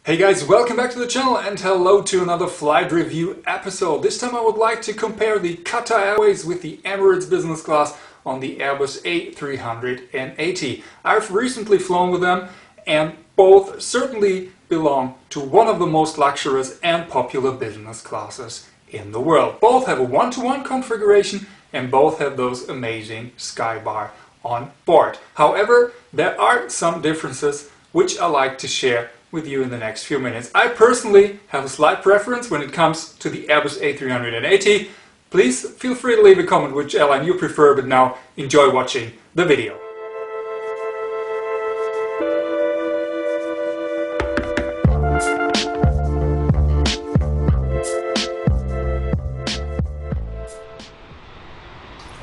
Hey guys, welcome back to the channel and hello to another flight review episode. This time I would like to compare the Qatar Airways with the Emirates business class on the Airbus A380. I've recently flown with them and both certainly belong to one of the most luxurious and popular business classes in the world. Both have a one-to-one configuration and both have those amazing skybar on board. However, there are some differences which I like to share with you in the next few minutes. I personally have a slight preference when it comes to the Airbus A380. Please feel free to leave a comment which airline you prefer, but now enjoy watching the video.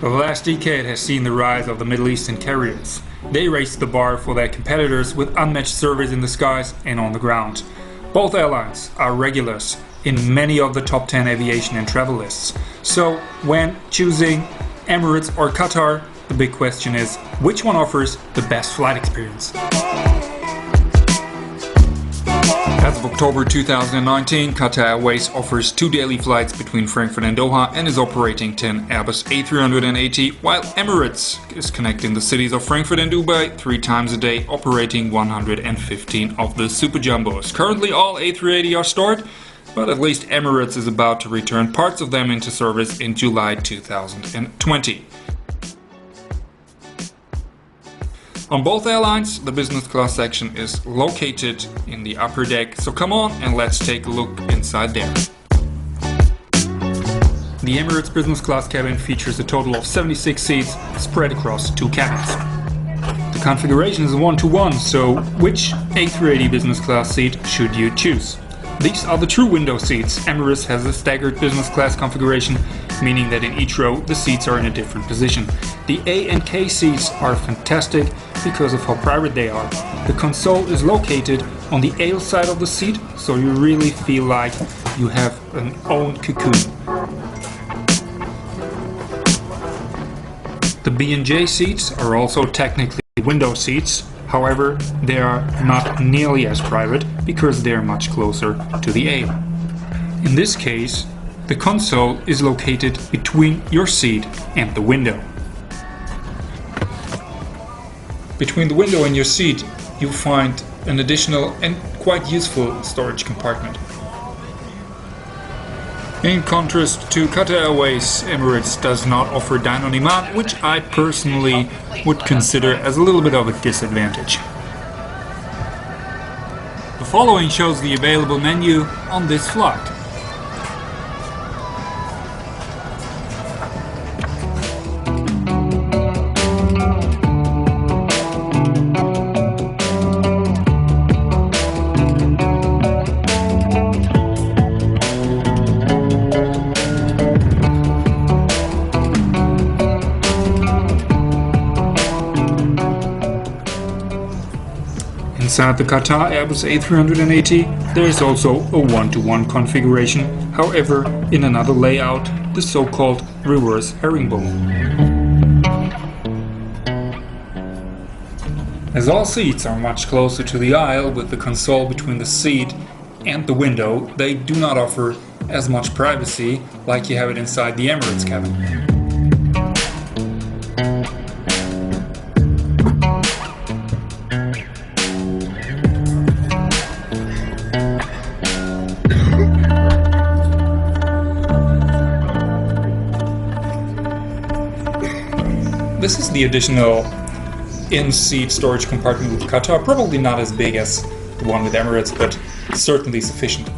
The last decade has seen the rise of the Middle Eastern carriers. They raised the bar for their competitors with unmatched service in the skies and on the ground. Both airlines are regulars in many of the top 10 aviation and travel lists. So when choosing Emirates or Qatar, the big question is, which one offers the best flight experience? As of October 2019, Qatar Airways offers 2 daily flights between Frankfurt and Doha and is operating 10 Airbus A380, while Emirates is connecting the cities of Frankfurt and Dubai 3 times a day, operating 115 of the Super Jumbos. Currently all A380 are stored, but at least Emirates is about to return parts of them into service in July 2020. On both airlines, the business class section is located in the upper deck, so come on and let's take a look inside there. The Emirates business class cabin features a total of 76 seats spread across 2 cabins. The configuration is a 1-to-1, so which A380 business class seat should you choose? These are the true window seats. Emirates has a staggered business class configuration, meaning that in each row the seats are in a different position. The A and K seats are fantastic because of how private they are. The console is located on the Ale side of the seat, so you really feel like you have an own cocoon. The B and J seats are also technically window seats. However, they are not nearly as private because they are much closer to the A. In this case, the console is located between your seat and the window. Between the window and your seat, you find an additional and quite useful storage compartment. In contrast to Qatar Airways, Emirates does not offer dine on demand, which I personally would consider as a little bit of a disadvantage. The following shows the available menu on this flight. Inside the Qatar Airbus A380 there is also a 1-to-1 configuration, however in another layout, the so-called reverse herringbone. As all seats are much closer to the aisle with the console between the seat and the window, they do not offer as much privacy like you have it inside the Emirates cabin. This is the additional in-seat storage compartment with Qatar, probably not as big as the one with Emirates, but certainly sufficient.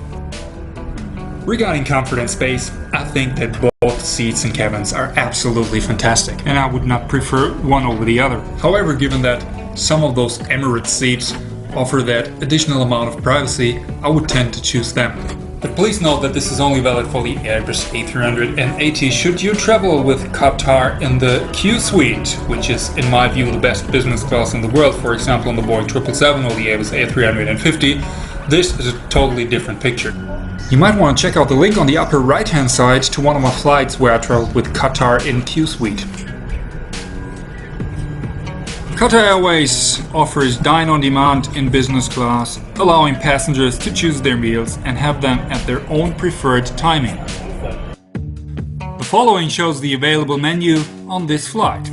Regarding comfort and space, I think that both seats and cabins are absolutely fantastic, and I would not prefer one over the other. However, given that some of those Emirates seats offer that additional amount of privacy, I would tend to choose them. But please note that this is only valid for the Airbus A380 should you travel with Qatar in the Q suite, which is in my view the best business class in the world, for example on the Boeing 777 or the Airbus A350. This is a totally different picture. You might want to check out the link on the upper right hand side to one of my flights where I traveled with Qatar in Q suite. Qatar Airways offers dine on demand in business class, allowing passengers to choose their meals and have them at their own preferred timing. The following shows the available menu on this flight.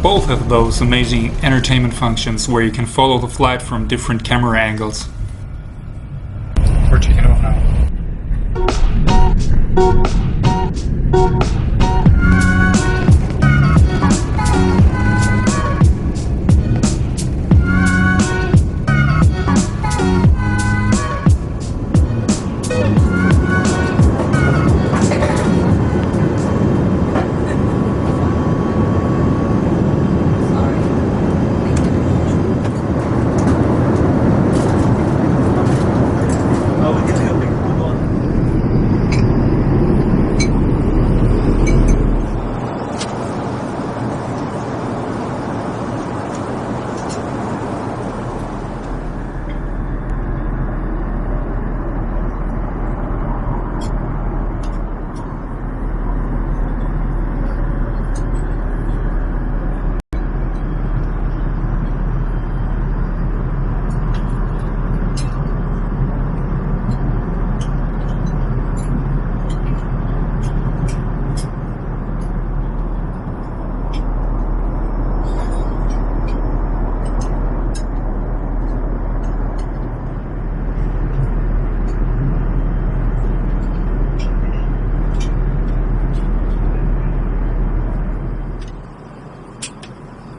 Both have those amazing entertainment functions where you can follow the flight from different camera angles. We're taking off now.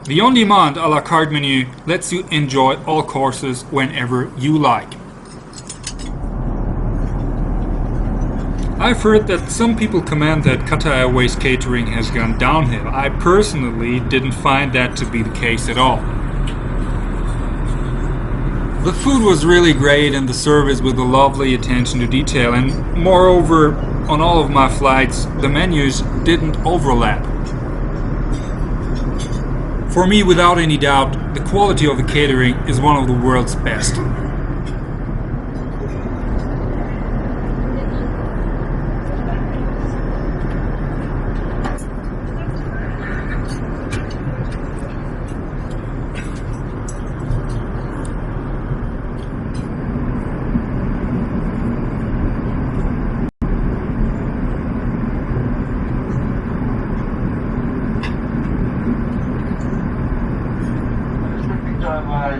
The on-demand a la carte menu lets you enjoy all courses whenever you like. I've heard that some people comment that Qatar Airways catering has gone downhill. I personally didn't find that to be the case at all. The food was really great and the service with a lovely attention to detail, and moreover, on all of my flights, the menus didn't overlap. For me, without any doubt, the quality of the catering is one of the world's best.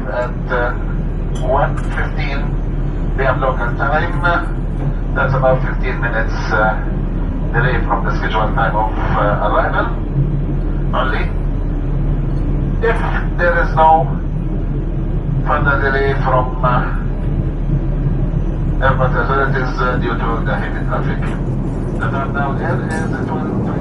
At 1:15 p.m. local time. That's about 15 minutes delay from the scheduled time of arrival only. If there is no further delay from Airbus authorities due to the heavy traffic. The touchdown here is at 12:20.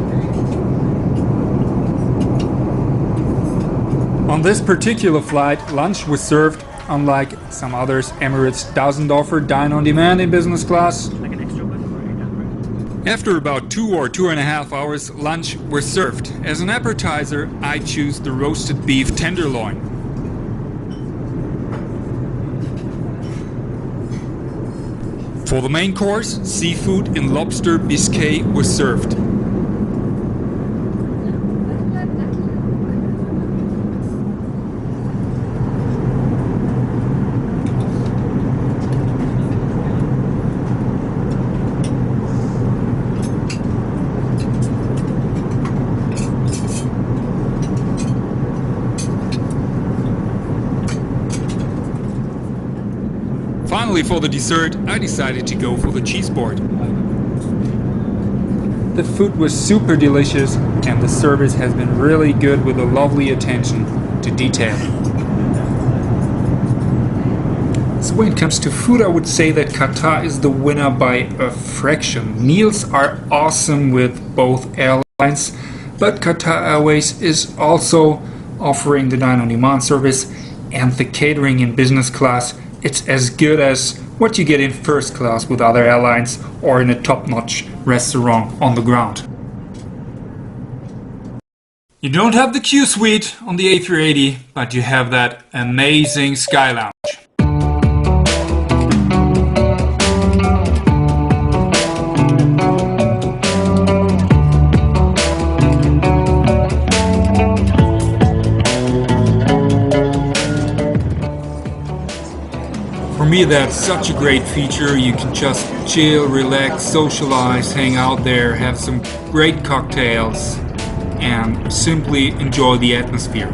On this particular flight, lunch was served, unlike some others. Emirates doesn't offer dine on demand in business class. After about 2 or 2.5 hours, lunch was served. As an appetizer, I choose the roasted beef tenderloin. For the main course, seafood in lobster biscuit was served. Finally, for the dessert, I decided to go for the cheese board. The food was super delicious and the service has been really good with a lovely attention to detail. So when it comes to food, I would say that Qatar is the winner by a fraction. Meals are awesome with both airlines, but Qatar Airways is also offering the dine on demand service, and the catering in business class, it's as good as what you get in first class with other airlines or in a top-notch restaurant on the ground. You don't have the Q suite on the A380, but you have that amazing Sky Lounge. For me, that's such a great feature. You can just chill, relax, socialize, hang out there, have some great cocktails, and simply enjoy the atmosphere.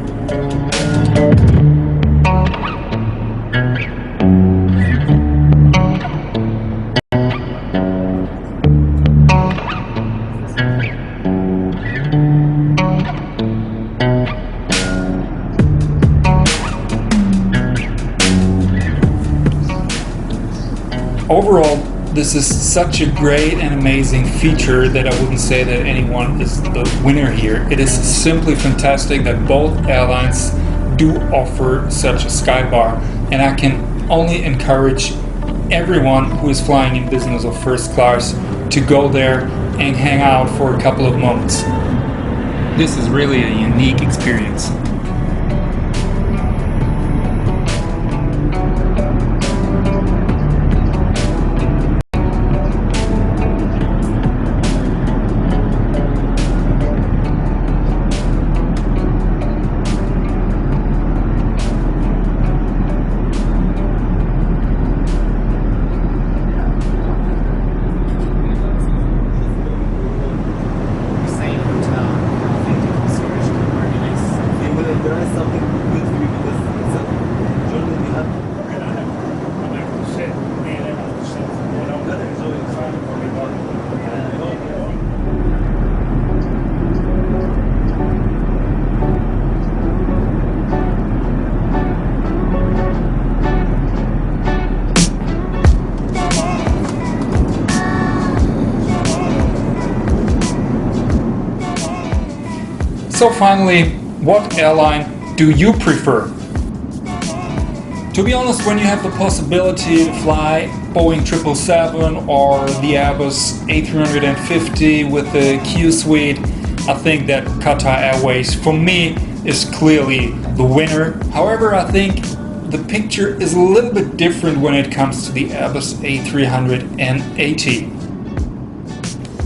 Overall, this is such a great and amazing feature that I wouldn't say that anyone is the winner here. It is simply fantastic that both airlines do offer such a sky bar, and I can only encourage everyone who is flying in business or first class to go there and hang out for a couple of moments. This is really a unique experience. So finally, what airline do you prefer? To be honest, when you have the possibility to fly Boeing 777 or the Airbus A380 with the Q suite, I think that Qatar Airways, for me, is clearly the winner. However, I think the picture is a little bit different when it comes to the Airbus A380.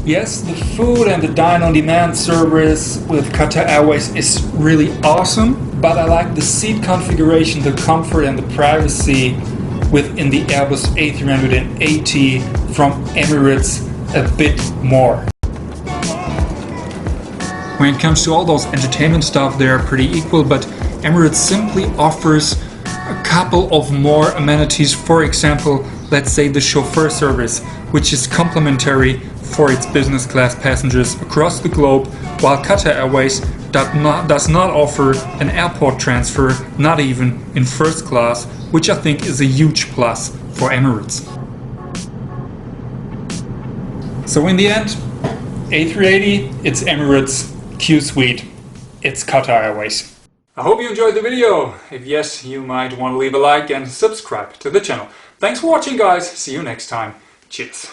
Yes, the food and the dine-on-demand service with Qatar Airways is really awesome, but I like the seat configuration, the comfort and the privacy within the Airbus A380 from Emirates a bit more. When it comes to all those entertainment stuff, they are pretty equal, but Emirates simply offers a couple of more amenities. For example, let's say the chauffeur service, which is complimentary for its business class passengers across the globe, while Qatar Airways does not offer an airport transfer, not even in first class, which I think is a huge plus for Emirates. So in the end, A380, it's Emirates, Q Suite, it's Qatar Airways. I hope you enjoyed the video. If yes, you might want to leave a like and subscribe to the channel. Thanks for watching, guys. See you next time. Cheers.